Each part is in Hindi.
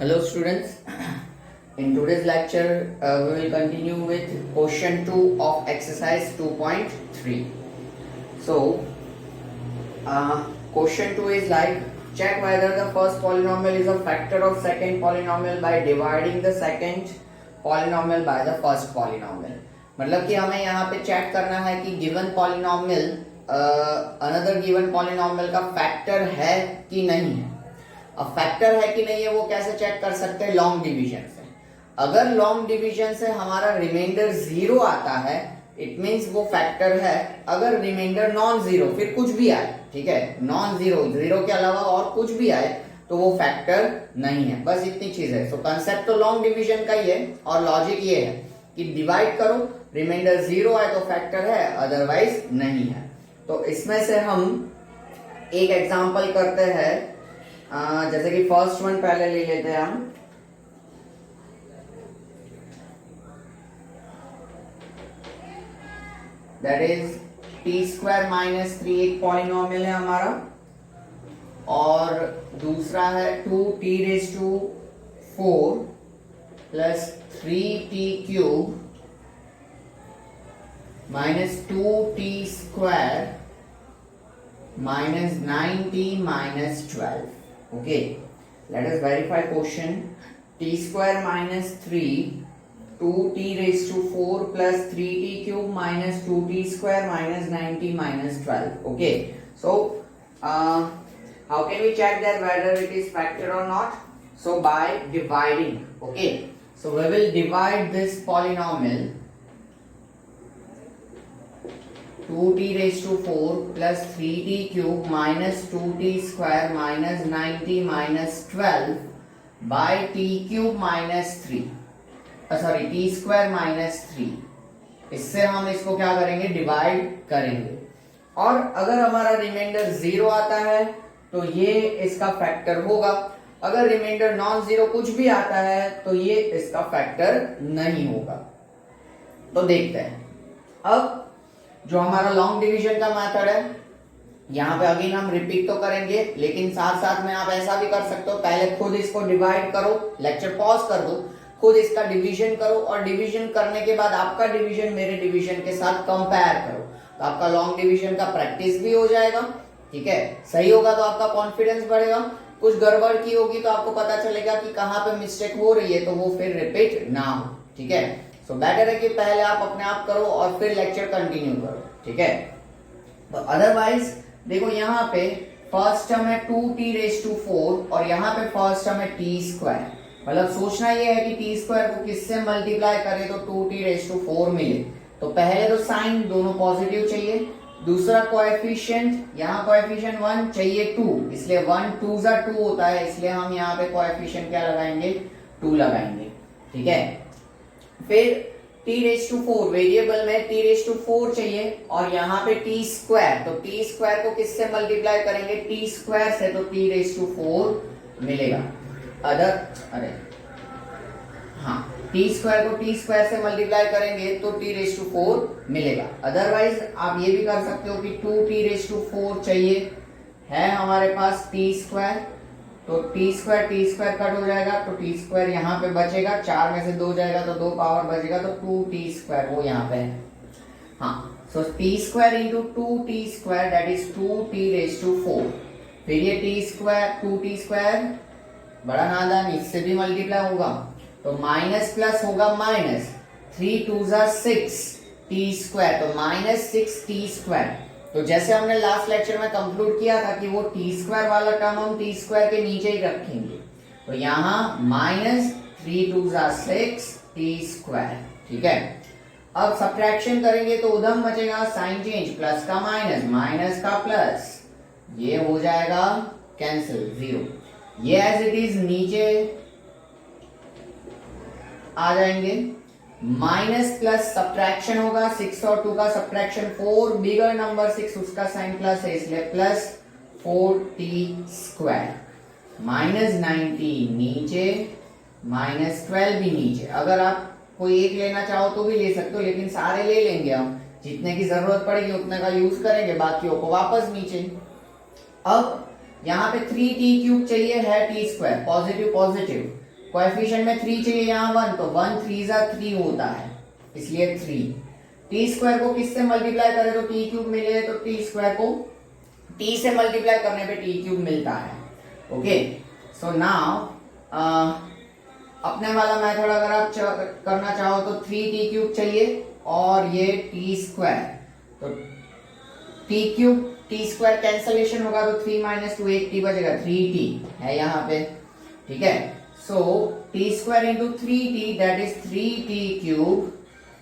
Hello students, in today's lecture we will continue with question 2 of exercise 2.3. So question 2 is like, check whether the first polynomial is a factor of second polynomial by dividing the second polynomial by the first polynomial. मतलब कि हमें यहाँ पे चेक करना है कि given polynomial another given polynomial का फैक्टर है कि नहीं है। अब फैक्टर है कि नहीं है वो कैसे चेक कर सकते हैं? लॉन्ग डिवीजन से। अगर लॉन्ग डिवीजन से हमारा रिमाइंडर 0 आता है इट मींस वो फैक्टर है। अगर रिमाइंडर नॉन जीरो फिर कुछ भी आए, ठीक है, नॉन जीरो, जीरो के अलावा और कुछ भी आए तो वो फैक्टर नहीं है। बस इतनी चीज है। सो कंसेप्ट तो लॉन्ग डिवीजन का ही है और लॉजिक ये है कि डिवाइड करो, रिमाइंडर 0 आए तो फैक्टर है, अदरवाइज नहीं है। तो इसमें से हम एक एग्जांपल करते हैं। जैसे कि फर्स्ट वन पहले ले लेते हैं हम। That is t square minus 3 एक पॉलिनोमियल है हमारा, और दूसरा है 2t raise to 4 plus 3t cube minus 2t square minus 9t minus 12. Okay, let us verify question. T square minus 3 2t raised to 4 plus 3t cube minus 2t square minus 9t minus 12. Okay, so how can we check that whether it is factor or not? So by dividing. Okay, so we will divide this polynomial 2t raised to 4 plus 3t cube minus 2t square minus 9t minus 12 by t cube minus 3, sorry t square minus 3. इससे हम इसको क्या करेंगे? डिवाइड करेंगे। और अगर हमारा रिमाइंडर 0 आता है तो ये इसका फैक्टर होगा। अगर रिमाइंडर नॉन जीरो कुछ भी आता है तो ये इसका फैक्टर नहीं होगा। तो देखते हैं। अब जो हमारा लॉन्ग डिवीजन का मेथड है, यहाँ पे अगेन हम रिपीट तो करेंगे, लेकिन साथ साथ में आप ऐसा भी कर सकते हो, पहले खुद इसको डिवाइड करो, लेक्चर पॉज कर दो, खुद इसका डिवीजन करो, और डिवीजन करने के बाद आपका डिवीजन मेरे डिवीजन के साथ कंपेयर करो, तो आपका लॉन्ग डिवीजन का प्रैक्टिस भी हो जाएगा। ठीक है, सही होगा तो आपका कॉन्फिडेंस बढ़ेगा, कुछ गड़बड़ की होगी तो आपको पता चलेगा कि कहाँ पे मिस्टेक हो रही है, तो वो फिर रिपीट ना हो। ठीक है, सो बेटर है कि पहले आप अपने आप करो और फिर लेक्चर कंटिन्यू करो। ठीक है, तो अदरवाइज देखो यहाँ पे फर्स्ट टर्म है 2t रेज टू 4 और यहाँ पे फर्स्ट टर्म है t स्क्वायर। मतलब सोचना ये है कि t स्क्वायर को किससे मल्टीप्लाई करें तो 2t रेज टू 4 मिले। तो पहले तो साइन दोनों पॉजिटिव चाहिए, दूसरा कोएफिशिएंट, यहाँ कोएफिशिएंट 1 चाहिए 2, इसलिए 1 2 होता है, इसलिए हम यहाँ पे कोएफिशिएंट क्या लगाएंगे? 2 लगाएंगे। ठीक है, फिर t रेज टू 4 वेरिएबल में t रेज टू 4 चाहिए, और यहाँ पे t स्क्वायर, तो t स्क्वायर को किससे मल्टीप्लाई करेंगे? t स्क्वायर से, तो t रेज टू 4 मिलेगा। t स्क्वायर को t स्क्वायर से मल्टीप्लाई करेंगे तो t रेज टू 4 मिलेगा। अदरवाइज आप ये भी कर सकते हो कि 2t रेज टू 4 चाहिए है हमारे पास t स्क्वायर, तो t स्क्वायर कट हो जाएगा, तो t स्क्वायर यहाँ पे बचेगा, 4 में से 2 जाएगा तो 2 पावर बचेगा, तो 2t स्क्वायर वो यहाँ पे है। हाँ, so t square into 2t square that is 2t raise to 4। फिर ये t स्क्वायर 2t स्क्वायर बड़ा नादान, इससे भी मल्टीप्लाई होगा, तो माइनस प्लस होगा माइनस, 3 2 6 t स्क्वायर, तो माइनस 6t स्क्वायर। तो जैसे हमने लास्ट लेक्चर में कंक्लूड किया था कि वो टी स्क्वायर वाला टर्म हम टी स्क्वायर के नीचे ही रखेंगे, तो यहाँ माइनस 3 2 6 टी स्क्वायर। ठीक है, अब सब्ट्रैक्शन करेंगे तो उधम बचेगा, साइन चेंज, प्लस का माइनस, माइनस का प्लस, ये हो जाएगा कैंसिल, 0। ये एज इट इज नीचे आ जाएंगे, माइनस प्लस सब्ट्रैक्शन होगा, 6 और 2 का सब्ट्रैक्शन 4, बिगर नंबर 6 उसका साइन प्लस है, इसलिए plus 4t square, minus 9t नीचे, माइनस 12 भी नीचे। अगर आप कोई एक लेना चाहो तो भी ले सकते हो, लेकिन सारे ले लेंगे हम, जितने की जरूरत पड़ेगी उतने का यूज करेंगे, बाकियों को वापस नीचे। अब यहाँ पे 3t क्यूब चाहिए है T square, positive positive, coefficient में 3 चाहिए, यहाँ 1, तो 1 3 जा 3 होता है, इसलिए 3। टी स्क्वायर को किससे मल्टीप्लाई करें तो टी क्यूब मिले, तो टी स्क्वायर को टी से मल्टीप्लाई करने पे टी क्यूब मिलता है। ओके, सो नाउ अपने वाला मेथड अगर आप करना चाहो तो 3 टी क्यूब चाहिए और ये टी स्क्वायर, तो T cube T square cancellation होगा तो 3 - 2 एक टी बचेगा, 3t है यहाँ पे, ठीक है। So T square into 3t that is 3t cube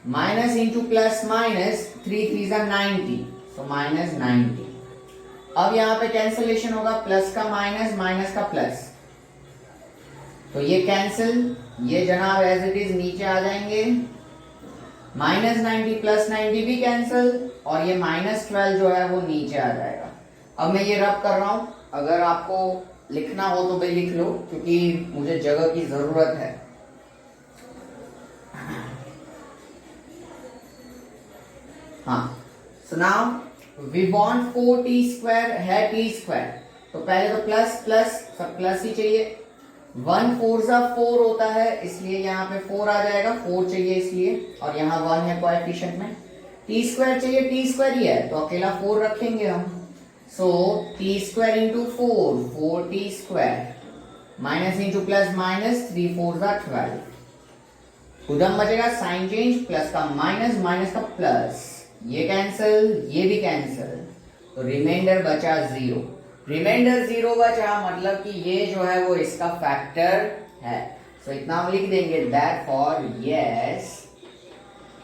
minus into plus minus 3 3 जा 9t, सो माइनस 9t। अब यहाँ पे कैंसलेशन होगा, प्लस का माइनस माइनस का प्लस, तो ये कैंसिल, ये जनाब एज इट इज नीचे आ जाएंगे, माइनस 90 प्लस 90 भी कैंसिल, और ये -12 जो है वो नीचे आ जाएगा। अब मैं ये रब कर रहा हूं, अगर आपको लिखना हो तो भाई लिख लो, क्योंकि मुझे जगह की जरूरत है। हाँ, so now we want 4t square है t स्क्वायर, तो पहले तो प्लस प्लस सब प्लस ही चाहिए, 1 4 जा 4 होता है, इसलिए यहाँ पे 4 आ जाएगा, 4 चाहिए इसलिए, और यहाँ 1 है कोएफिशिएंट में। टी स्क्वायर चाहिए, टी स्क्वायर ही है तो अकेला 4 रखेंगे हम, so T square into 4, 4t square minus into plus minus 3 4 जा 12, उधम बचेगा साइन चेंज, प्लस का माइनस माइनस का प्लस, ये कैंसिल, ये भी कैंसिल, तो रिमाइंडर बचा 0। रिमाइंडर 0 बचा, मतलब कि ये जो है वो इसका फैक्टर है। सो इतना हम लिख देंगे, that for yes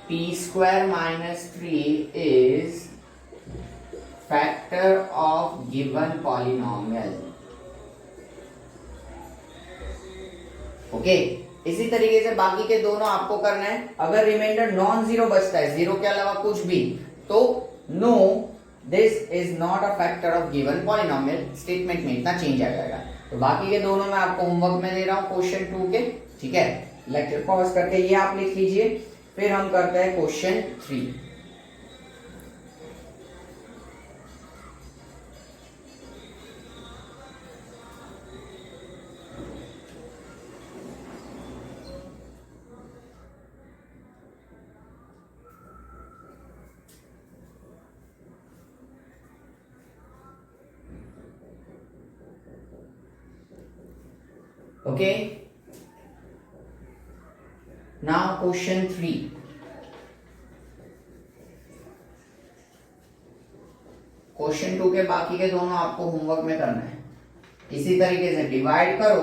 T square minus 3 is factor of given polynomial. Okay, इसी तरीके से बाकी के दोनों आपको करना है। अगर रिमाइंडर नॉन जीरो बचता है, जीरो के अलावा कुछ भी, तो no this is not a factor of given polynomial, statement में इतना चेंज आ जाएगा। तो बाकी के दोनों मैं आपको होमवर्क में दे रहा हूं क्वेश्चन 2 के, ठीक है। लेक्चर पॉज करके ये आप लिख लीजिए, फिर हम करते हैं question 3। Okay, now question 3. Question 2 के बाकी के दोनों आपको होमवर्क में करना है। इसी तरीके से डिवाइड करो,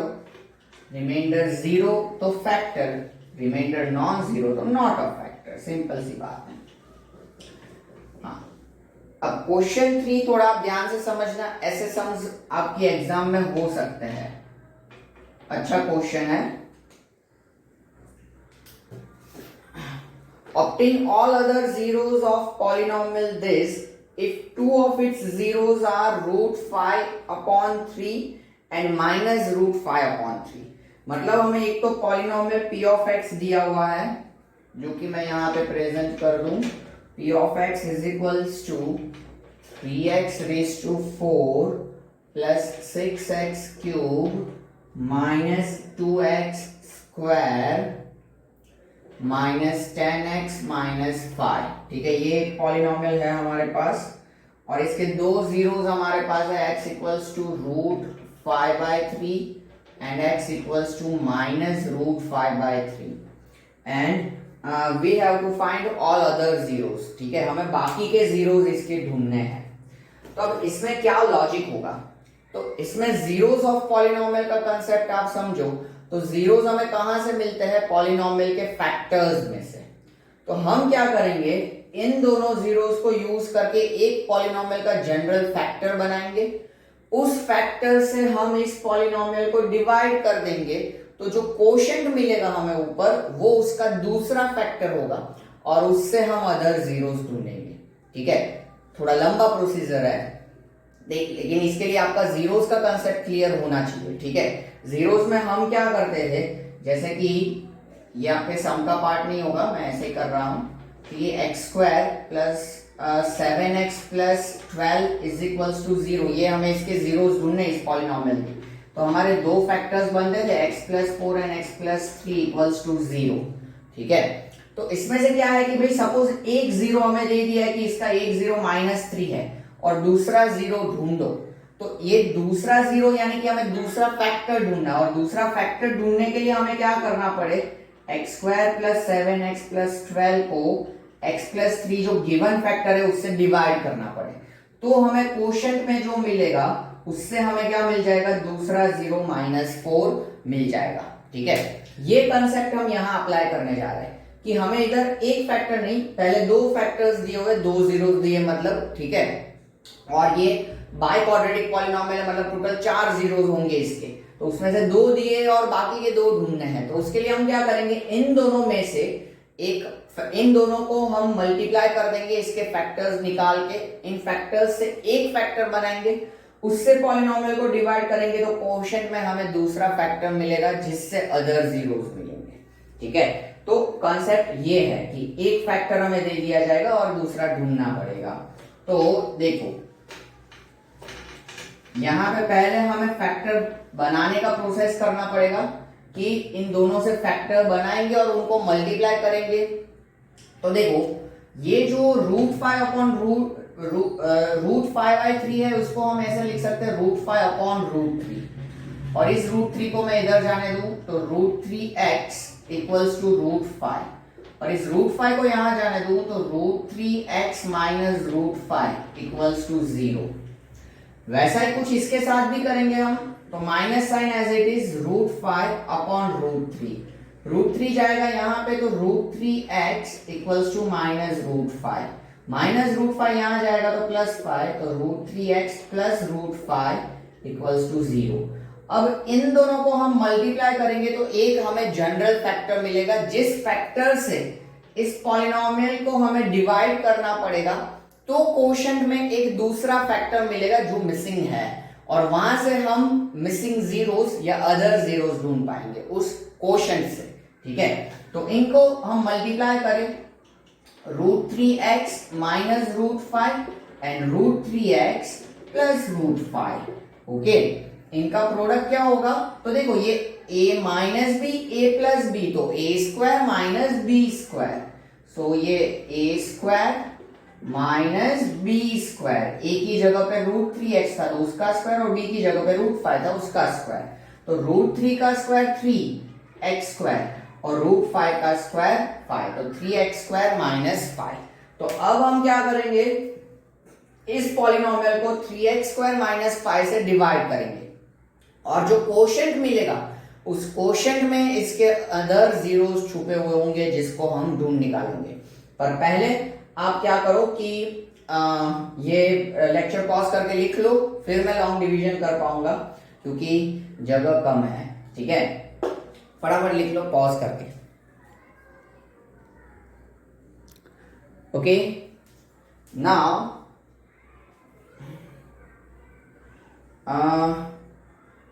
रिमाइंडर 0 तो फैक्टर, रिमाइंडर नॉन जीरो तो नॉट अ फैक्टर, सिंपल सी बात है। हाँ, अब क्वेश्चन 3 थोड़ा आप ध्यान से समझना, ऐसे सम्स आपके एग्जाम में हो सकते हैं। अच्छा क्वेश्चन है, obtain all other zeros of polynomial this if two of its zeros are √5/3 and -√5/3। मतलब हमें एक तो पॉलिनोमियल p of x दिया हुआ है, जो कि मैं यहां पे प्रेजेंट कर दूं, p of x is equals to 3x⁴ plus 6x³ minus 2x² minus 10x minus 5, ठीक है। ये एक पॉलिनोमियल है हमारे पास, और इसके दो जीरोस हमारे पास है, x equals to √5/3 and x equals to -√5/3, and we have to find all other zeros, ठीक है। हमें बाकी के जीरोस इसके ढूंढने हैं। तो अब इसमें क्या लॉजिक होगा, तो इसमें जीरोस ऑफ पॉलिनोमियल का कंसेप्ट आप समझो, तो जीरोस हमें कहां से मिलते हैं, पॉलिनोमियल के फैक्टर्स में से। तो हम क्या करेंगे, इन दोनों जीरोस को यूज करके एक पॉलिनोमियल का जनरल फैक्टर बनाएंगे, उस फैक्टर से हम इस पॉलिनोमियल को डिवाइड कर देंगे, तो जो कोशेंट मिलेगा हमें ऊपर, वो उसका दूसरा फैक्टर होगा, और उससे हम अदर जीरोस ढूंढेंगे, ठीक है। थोड़ा लंबा प्रोसीजर है देख, लेकिन इसके लिए आपका जीरोस का कंसेप्ट क्लियर होना चाहिए, ठीक है। जीरोस में हम क्या करते थे, जैसे कि ये आपके सम का पार्ट नहीं होगा, मैं ऐसे ही कर रहा हूं, तो ये x² plus 7x plus 12 is equals to 0, ये हमें इसके जीरोस ढूंढने इस पॉलिनोमियल की। तो हमारे दो फैक्टर्स बनते थे x plus 4 and x plus 3 equals to 0। ठीक है, तो इसमें से क्या है कि भाई सपोज एक जीरो हमें दे दिया है कि इसका एक जीरो -3 है और दूसरा जीरो ढूंढो, तो ये दूसरा जीरो यानी कि हमें दूसरा फैक्टर ढूंढना, और दूसरा फैक्टर ढूंढने के लिए हमें क्या करना पड़े, x square plus 7x plus 12 को x प्लस 3 जो गिवन फैक्टर है उससे डिवाइड करना पड़े, तो हमें क्वोशंट में जो मिलेगा उससे हमें क्या मिल जाएगा, दूसरा जीरो -4 मिल जाएगा। ठीक है, ये कंसेप्ट हम यहाँ अप्लाई करने जा रहे हैं कि हमें इधर एक फैक्टर नहीं, पहले दो फैक्टर्स दिए हुए, दो जीरो दिए मतलब। ठीक है, और ये बाई क्वाड्रेटिक पॉलिनोमियल है, मतलब टोटल 4 जीरोस होंगे इसके, तो उसमें से दो दिए और बाकी के दो ढूंढने हैं। तो उसके लिए हम क्या करेंगे, इन दोनों में से इन दोनों को हम मल्टीप्लाई कर देंगे, इसके फैक्टर्स निकाल के इन फैक्टर्स से एक फैक्टर बनाएंगे, उससे पॉलिनोमियल को डिवाइड करेंगे, तो क्वोशंट में हमें दूसरा फैक्टर मिलेगा जिससे अदर जीरोस मिलेंगे। ठीक है, तो कॉन्सेप्ट ये है कि एक फैक्टर हमें दे दिया जाएगा और दूसरा ढूंढना पड़ेगा। तो देखो यहां पे पहले हमें फैक्टर बनाने का प्रोसेस करना पड़ेगा कि इन दोनों से फैक्टर बनाएंगे और उनको मल्टीप्लाई करेंगे। तो देखो ये जो √5 अपॉन √5/3 है उसको हम ऐसे लिख सकते हैं √5 अपॉन √3, और इस √3 को मैं इधर जाने दूं तो √3x इक्वल्स टू √5, और इस √5 को यहां जाने दूं तो √3x माइनस √5 इक्वल्स टू 0। वैसा ही कुछ इसके साथ भी करेंगे हम, तो minus sign as it is √5 upon √3 जाएगा यहाँ पे, तो √3x इक्वल्स टू -√5, माइनस √5 यहाँ जाएगा तो +5, तो √3x प्लस √5 इक्वल्स टू 0। अब इन दोनों को हम मल्टीप्लाई करेंगे तो एक हमें जनरल फैक्टर मिलेगा, जिस फैक्टर से इस पॉलिनोमियल को हमें डिवाइड करना पड़ेगा, तो क्वोशंट में एक दूसरा फैक्टर मिलेगा जो मिसिंग है, और वहां से हम मिसिंग जीरोस या अदर जीरोस ढूंढ पाएंगे उस क्वोशंट से। ठीक है, तो इनको हम मल्टीप्लाई करें, √3x minus √5 and √3x plus √5। Okay, इनका प्रोडक्ट क्या होगा, तो देखो ये a minus b a plus b, तो a² माइनस b², सो ये a² माइनस b², a की जगह पे √3x था तो उसका स्क्वायर, और b की जगह पे √5 था उसका स्क्वायर, तो √3 का स्क्वायर 3x² और √5 का स्क्वायर 5, तो 3x² माइनस 5। तो अब हम क्या करेंगे, इस पॉलिनोमियल को 3x² माइनस 5 से डिवाइड करेंगे, और जो क्वोशंट मिलेगा उस क्वोशंट में इसके अदर जीरोस छुपे हुए होंगे जिसको हम ढूंढ निकालेंगे। पर पहले आप क्या करो कि ये लेक्चर पॉज करके लिख लो, फिर मैं लॉन्ग डिवीजन कर पाऊंगा क्योंकि जगह कम है। ठीक है, फटाफट लिख लो पॉज करके। Okay, now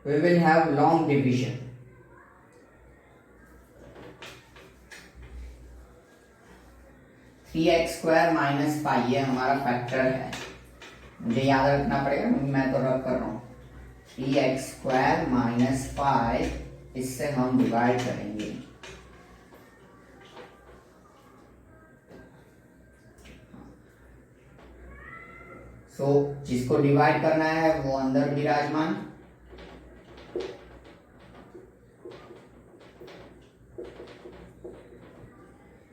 we will have long division। Three x square minus 5 ये हमारा फैक्टर है, मुझे याद रखना पड़ेगा, मैं तो रख कर रहा हूं। 3x² माइनस 5 इससे हम डिवाइड करेंगे, सो जिसको डिवाइड करना है वो अंदर विराजमान,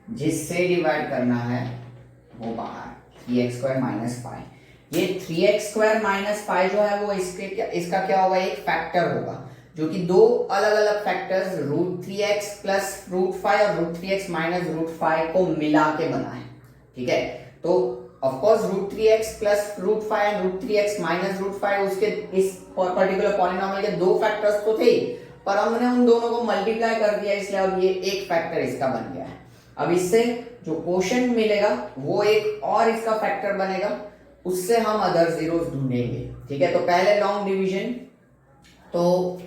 जिससे डिवाइड करना है वो बाहर, 3x² माइनस 5। ये 3x² माइनस 5 जो है वो इसका क्या होगा, एक फैक्टर होगा जो कि दो अलग अलग फैक्टर्स √3x प्लस √5 और √3x माइनस √5 को मिला के बना है। ठीक है, तो of course √3x plus √5 and √3x minus √5 उसके इस पर्टिकुलर पॉलिनोमियल के दो फैक्टर्स तो थे, पर हमने उन दोनों को मल्टीप्लाई कर दिया, इसलिए अब ये एक फैक्टर इसका बन गया है। अब इससे जो क्वोशंट मिलेगा वो एक और इसका फैक्टर बनेगा, उससे हम अदर जीरोस ढूंढेंगे। ठीक है, तो पहले लॉन्ग डिवीजन, तो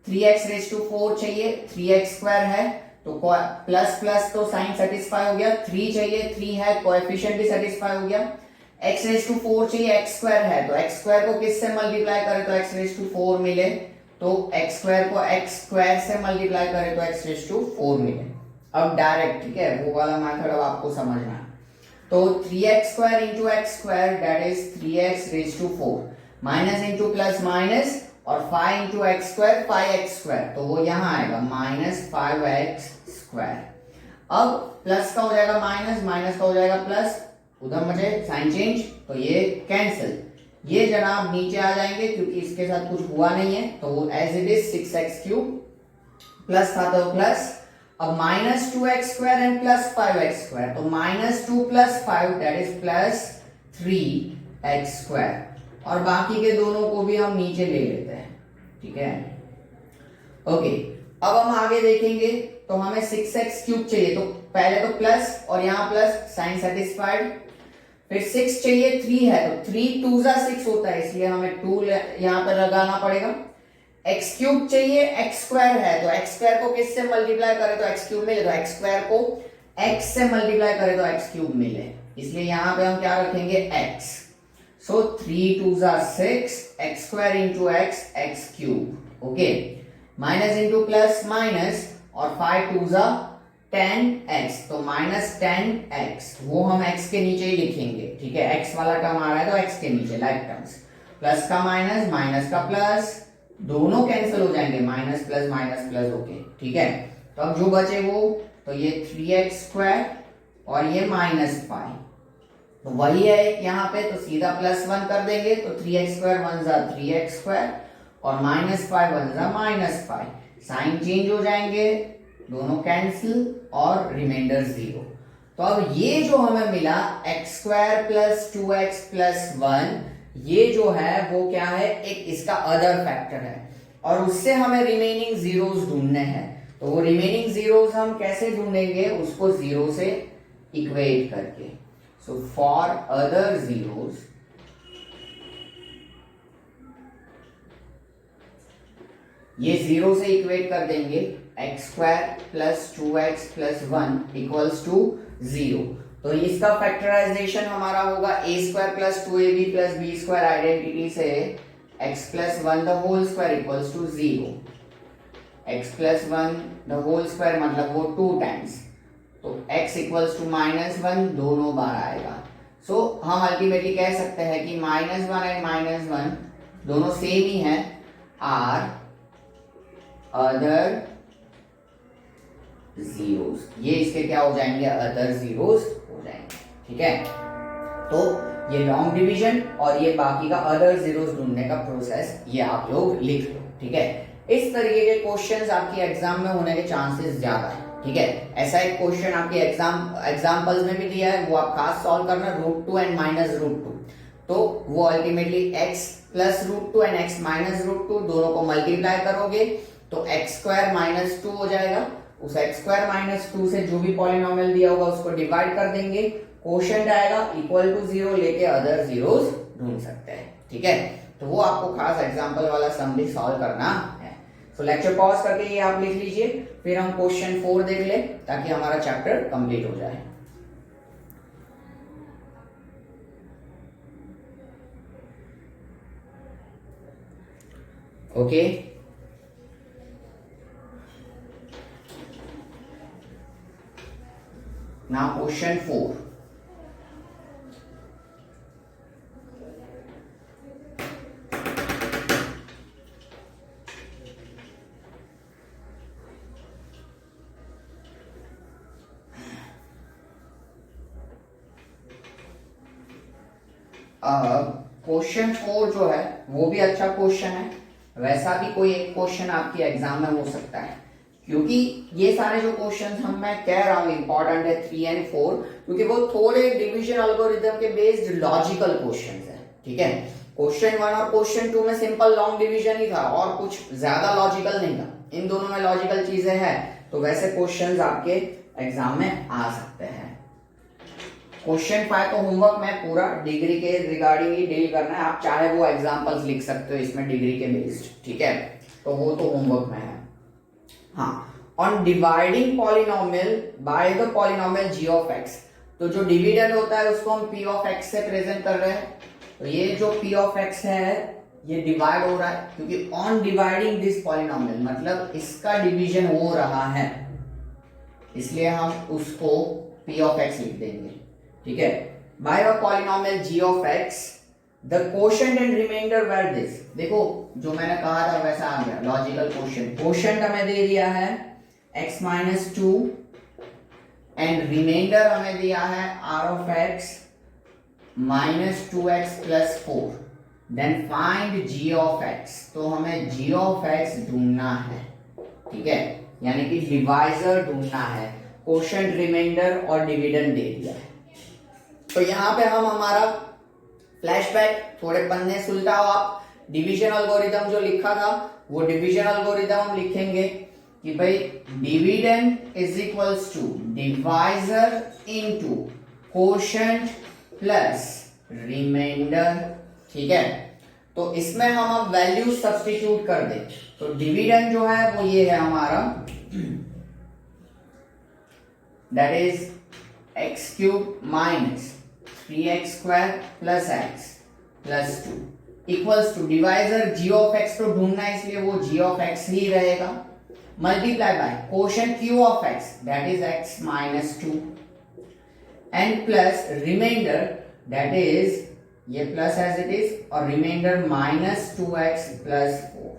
3x⁴ चाहिए, 3x² है तो प्लस प्लस तो साइन सेटिस्फाई हो गया, 3 चाहिए, 3 है, कोएफिशिएंट भी सेटिस्फाई हो गया। x रेज टू 4 चाहिए, x स्क्वायर है तो x स्क्वायर को किससे मल्टीप्लाई करें तो x रेज टू 4 मिले, तो x स्क्वायर को x स्क्वायर से मल्टीप्लाई करें तो x रेज टू 4 मिले। अब डायरेक्ट, ठीक है, वो वाला मेथड अब आपको समझना है। तो 3x square into x square that is 3x raise to 4 minus into plus minus और 5 into x square 5x square, तो वो यहां आएगा माइनस 5x स्क्वायर। अब प्लस का हो जाएगा माइनस, माइनस का हो जाएगा प्लस, उधर मुझे साइन चेंज, तो ये कैंसिल, ये जनाब नीचे आ जाएंगे क्योंकि इसके साथ कुछ हुआ नहीं है, तो वो as it is 6x cube plus था तो प्लस, अब minus 2x square and plus 5x square, तो minus 2 plus 5 that is plus 3x square, और बाकी के दोनों को भी हम नीचे ले लेते हैं, ठीक है। ओके, अब हम आगे देखेंगे तो हमें 6x क्यूब चाहिए, तो पहले तो प्लस और यहाँ प्लस, साइन सेटिस्फाइड, फिर 6 चाहिए, 3 है तो 3 2 जा 6 होता है, इसलिए हमें 2 यहाँ पर लगाना पड़ेगा। x क्यूब चाहिए, x स्क्वायर है तो x स्क्वायर को किससे मल्टीप्लाई करें तो x क्यूब मिले, तो x स्क्वायर को x से मल्टीप्लाई करें तो x क्यूब मिले, इसलिए यहाँ पे हम क्या रखेंगे x, सो 3 2 जा 6 x square into x cube, okay, minus into plus minus और 5 2 जा 10x, तो माइनस 10x, वो हम x के नीचे ही लिखेंगे, ठीक है, x वाला टर्म आ रहा है तो x के नीचे लाइक टर्म्स, प्लस का माइनस, माइनस का प्लस, दोनों कैंसिल हो जाएंगे, माइनस प्लस, ओके, ठीक है। तो अब जो बचे वो, तो ये 3x स्क्वायर और ये माइनस 5, तो वही है यहाँ पे, तो सीधा प्लस 1 कर देंगे, तो 3x स्क्वायर 1 जा 3x स्क्वायर और माइनस 5 1 जा माइनस 5, साइन चेंज हो जाएंगे, दोनों कैंसिल और रिमाइंडर 0। तो अब ये जो हमें मिला x square plus 2x plus 1, ये जो है वो क्या है, एक इसका अदर फैक्टर है, और उससे हमें रिमेनिंग जीरोस ढूंढने हैं, तो वो रिमेनिंग जीरोस हम कैसे ढूंढेंगे, उसको 0 से इक्वेट करके, सो फॉर अदर जीरोस ये 0 से इक्वेट कर देंगे, x square plus 2x plus 1 equals to 0, तो इसका फैक्टराइजेशन हमारा होगा a square plus 2ab plus b square identity से x plus 1 the whole square equals to 0, x plus 1 the whole square मतलब वो 2 टाइम्स, तो x इक्वल्स टू माइनस 1 दोनों बार आएगा, सो हम अल्टीमेटली कह सकते हैं कि माइनस 1 एंड माइनस 1 दोनों सेम ही हैं, आर अदर जीरोस, ये इसके क्या हो जाएंगे, अदर जीरोस हो जाएंगे, ठीक है। तो ये लॉन्ग डिवीजन और ये बाकी का अदर जीरोस ढूंढने का प्रोसेस ये आप लोग लिख लो, ठीक है। इस तरीके के क्वेश्चंस आपकी एग्जाम में होने के चांसेस ज्यादा है, ठीक है। ऐसा एक क्वेश्चन आपके एग्जाम्पल्स में भी दिया है, वो आप खास सॉल्व करना, √2 एंड -√2, तो वो ultimately x plus √2 and x minus √2 दोनों को मल्टीप्लाई करोगे तो x स्क्वायर माइनस 2 हो जाएगा, उस x स्क्वायर माइनस 2 से जो भी पॉलिनोमियल दिया होगा उसको डिवाइड कर देंगे, क्वोशिएंट आएगा इक्वल टू 0 लेके अदर जीरोस ढूंढ सकते हैं, ठीक है। तो वो आपको खास एग्जांपल वाला सम भी सॉल्व करना है। तो लेक्चर पॉज करके ये आप लिख लीजिए, फिर हम क्वेश्चन 4 देख ले ताकि हमारा चैप्टर कंप्लीट हो जाए। ओके, now question 4, क्वेश्चन 4 जो है वो भी अच्छा क्वेश्चन है, वैसा भी कोई एक क्वेश्चन आपके एग्जाम में हो सकता है, क्योंकि ये सारे जो क्वेश्चंस हम मैं कह रहा हूं इंपॉर्टेंट है 3 एंड 4, क्योंकि वो थोड़े डिवीजन एल्गोरिथम के बेस्ड लॉजिकल क्वेश्चंस हैं, ठीक है। क्वेश्चन 1 और क्वेश्चन 2 में सिंपल लॉन्ग डिवीजन ही था और कुछ ज्यादा लॉजिकल नहीं था, इन दोनों में लॉजिकल चीजें हैं, तो वैसे क्वेश्चंस आपके एग्जाम में आ सकते हैं। क्वेश्चन 5 तो होमवर्क में पूरा डिग्री के रिगार्डिंग ही डील करना है, आप चाहे वो एग्जांपल्स लिख सकते हो इसमें डिग्री के बेस्ड, ठीक है, तो वो तो होमवर्क में है। हाँ, on dividing polynomial by the polynomial g of x, तो जो डिविडेंड होता है उसको हम p ऑफ x से प्रेजेंट कर रहे हैं। तो ये जो p ऑफ x है ये डिवाइड हो रहा है, क्योंकि ऑन डिवाइडिंग दिस पॉलिनोमियल मतलब इसका डिवीजन हो रहा है, इसलिए हम उसको p ऑफ x लिख देंगे। ठीक है, by a polynomial g of x the quotient and remainder were this. देखो जो मैंने कहा था वैसा आ गया, लॉजिकल कोशेंट। कोशेंट हमें दे दिया है x माइनस 2 एंड रिमाइंडर हमें दिया है r of x minus 2x plus 4। Then find g of x, तो हमें g ऑफ x ढूंढना है। ठीक है, यानी कि डिवाइजर ढूंढना है। कोशेंट, रिमाइंडर और डिविडेंड दे दिया है। तो यहां पे हम हमारा फ्लैशबैक, थोड़े पन्ने सुलटाओ आप। डिवीजन एल्गोरिथम जो लिखा था वो डिवीजन एल्गोरिथम हम लिखेंगे कि भाई dividend is equals to divisor into quotient plus remainder. ठीक है, तो इसमें हम अब वैल्यू सब्स्टिट्यूट कर दें। तो डिविडेंड जो है वो ये है हमारा, that is x cube minus 3x square plus x plus 2 equals to divisor g of x को ढूंढना है, इसलिए वो g ऑफ x ही रहेगा, multiply by quotient q of x that is x minus 2 and plus remainder that is ये प्लस एज इट इज और रिमाइंडर माइनस 2x प्लस 4।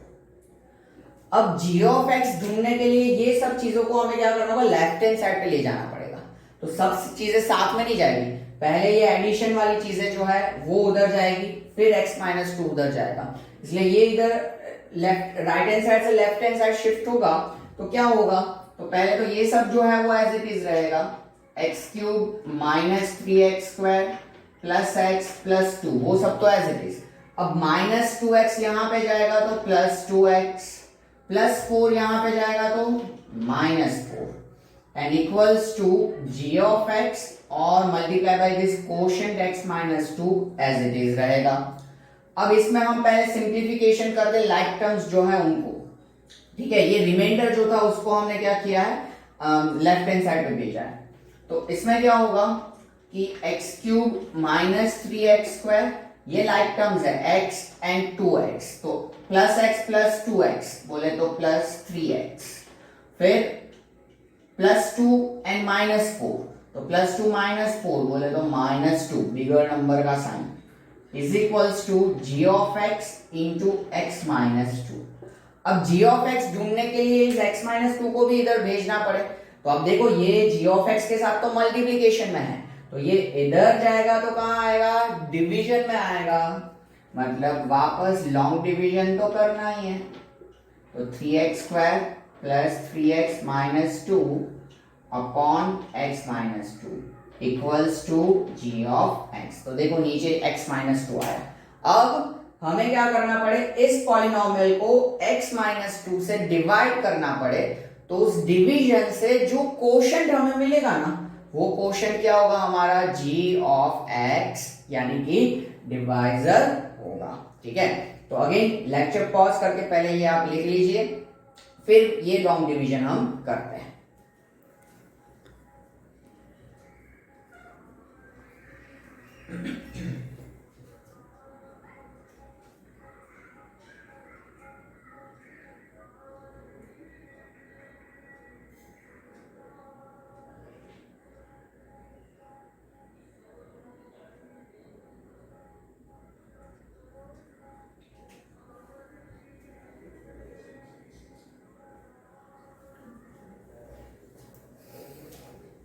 अब g ऑफ x ढूंढने के लिए ये सब चीजों को हमें क्या करना होगा, लेफ्ट हैंड साइड पे ले जाना पड़ेगा। तो सब चीजें साथ में नहीं जाएगी, पहले ये एडिशन वाली चीजें जो है वो उधर जाएगी, फिर x माइनस 2 उधर जाएगा। इसलिए ये इधर लेफ्ट राइट हैंड साइड से लेफ्ट हैंड साइड शिफ्ट होगा तो क्या होगा, तो पहले तो ये सब जो है वो एज इट इज रहेगा, x cube minus 3x square plus x plus 2, वो सब तो एज इट इज। अब माइनस 2x यहां पे जाएगा तो प्लस 2x प्लस 4 यहां पे जाएगा तो minus 4 and equals to g of x और multiply by this quotient x minus 2 as it is रहेगा। अब इसमें हम पहले सिंप्लीफिकेशन कर दे लाइक टर्म्स जो है उनको। ठीक है, ये रिमाइंडर जो था उसको हमने क्या किया है, लेफ्ट हैंड साइड पे भेजा है। तो इसमें क्या होगा कि x cube minus 3x square, ये लाइक टर्म्स है x एंड 2x, तो प्लस x प्लस 2x बोले तो प्लस 3x, फिर प्लस 2 एंड माइनस 4, तो प्लस 2 माइनस 4 बोले तो माइनस 2, बिगर नंबर का sign, is equals to g of x into x minus 2। अब g ऑफ x ढूंढने के लिए इस x माइनस 2 को भी इधर भेजना पड़े। तो अब देखो ये g ऑफ x के साथ तो मल्टीप्लीकेशन में है, तो ये इधर जाएगा तो कहां आएगा, डिवीजन में आएगा, मतलब वापस लॉन्ग डिवीजन तो करना ही है। तो 3x square plus 3x minus 2 upon x minus 2 equals to g of x। तो देखो नीचे x माइनस 2 आया। अब हमें क्या करना पड़े, इस पॉलिनोमियल को x माइनस 2 से डिवाइड करना पड़े, तो उस डिवीजन से जो कोशेंट हमें मिलेगा ना, वो कोशेंट क्या होगा हमारा, g ऑफ x, यानी कि डिवाइजर होगा। ठीक है, तो अगेन लेक्चर पॉज करके पहले ये आप लिख लीजिए, फिर ये लॉन्ग डिवीजन हम करते हैं।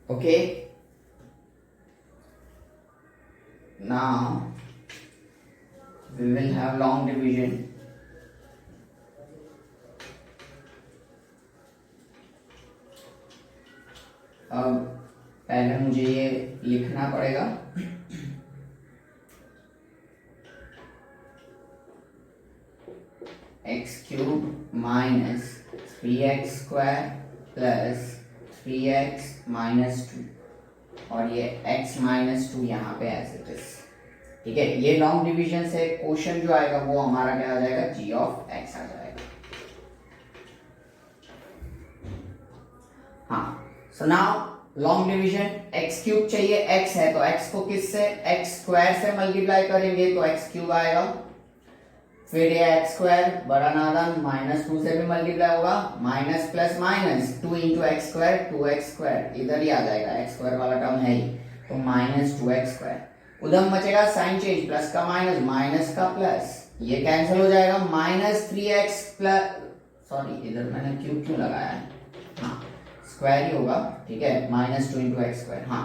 Okay, now we will have long division. अब पहले मुझे ये लिखना पड़ेगा, x cube minus 3x square plus 3x minus 2 और ये x माइनस 2 यहाँ पे एज इट इज। ठीक है, ये लॉन्ग डिवीजन से क्वेश्चन जो आएगा वो हमारा क्या आ जाएगा, g ऑफ x आ जाएगा। हाँ, so now long division, x cube चाहिए, एक्स है तो एक्स को किससे, एक्स स्क्वायर से मल्टीप्लाई करेंगे तो एक्स क्यूब आएगा। फिर ये एक्स स्क्वायर बड़ा नादान माइनस 2 से भी मल्टीप्लाई होगा, minus plus minus 2 into x square, 2x square इधर ही आ जाएगा, एक्स स्क्वायर वाला टर्म है ही, तो माइनस 2x स्क्वायर। उधर बचेगा साइन चेंज, प्लस का माइनस, माइनस का प्लस, ये कैंसिल हो जाएगा, माइनस 3x प्लस, सॉरी इधर मैंने क्यूब क्यों लगाया है, हाँ स्क्वायर ही होगा, ठीक है, माइनस 2 इंटू एक्स स्क्वायर, हाँ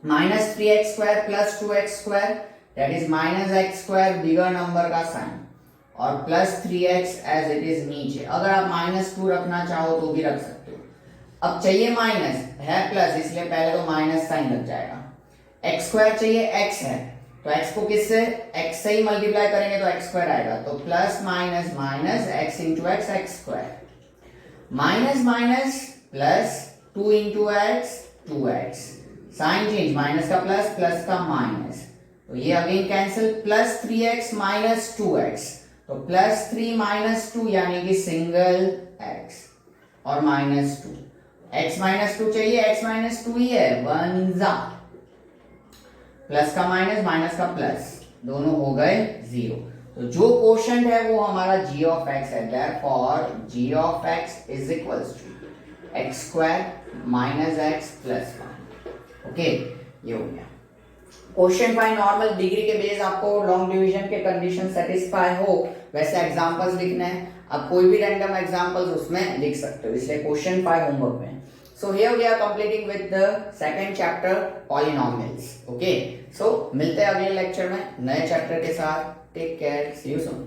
minus 3x square plus 2x square that is minus x square bigger number का साइन, और plus 3x as it is नीचे, अगर आप माइनस 2 रखना चाहो तो भी रख सकते हो। अब चाहिए माइनस, है प्लस इसलिए पहले तो माइनस साइन लग जाएगा, एक्स स्क्वायर चाहिए, एक्स है तो एक्स को किससे, एक्स से ही मल्टीप्लाई करेंगे तो एक्स स्क्वायर आएगा, तो plus minus minus x into x, x square, minus minus plus 2 into x, 2x, sign change, minus का प्लस, प्लस का माइनस, तो ये again cancel, plus 3x minus 2x, तो प्लस 3 माइनस 2 यानी कि सिंगल x, और माइनस 2, x माइनस 2 चाहिए, x माइनस 2 ही है, वन जा, प्लस का माइनस, माइनस का प्लस, दोनों हो गए 0, तो जो क्वोशंट है वो हमारा g ऑफ x है, therefore g of x is equals to x square minus x plus 1, okay ये हो गया क्वेश्चन 5 नॉर्मल डिग्री के बेस, आपको लॉन्ग डिवीजन के कंडीशन सेटिस्फाई हो वैसे एग्जांपल्स लिखने हैं, आप कोई भी रैंडम एग्जांपल्स उसमें लिख सकते हो, इसलिए क्वेश्चन 5 होमवर्क में। So here we are completing with the second chapter polynomials, okay so मिलते हैं अगले लेक्चर में नए चैप्टर के साथ, take care, see you soon.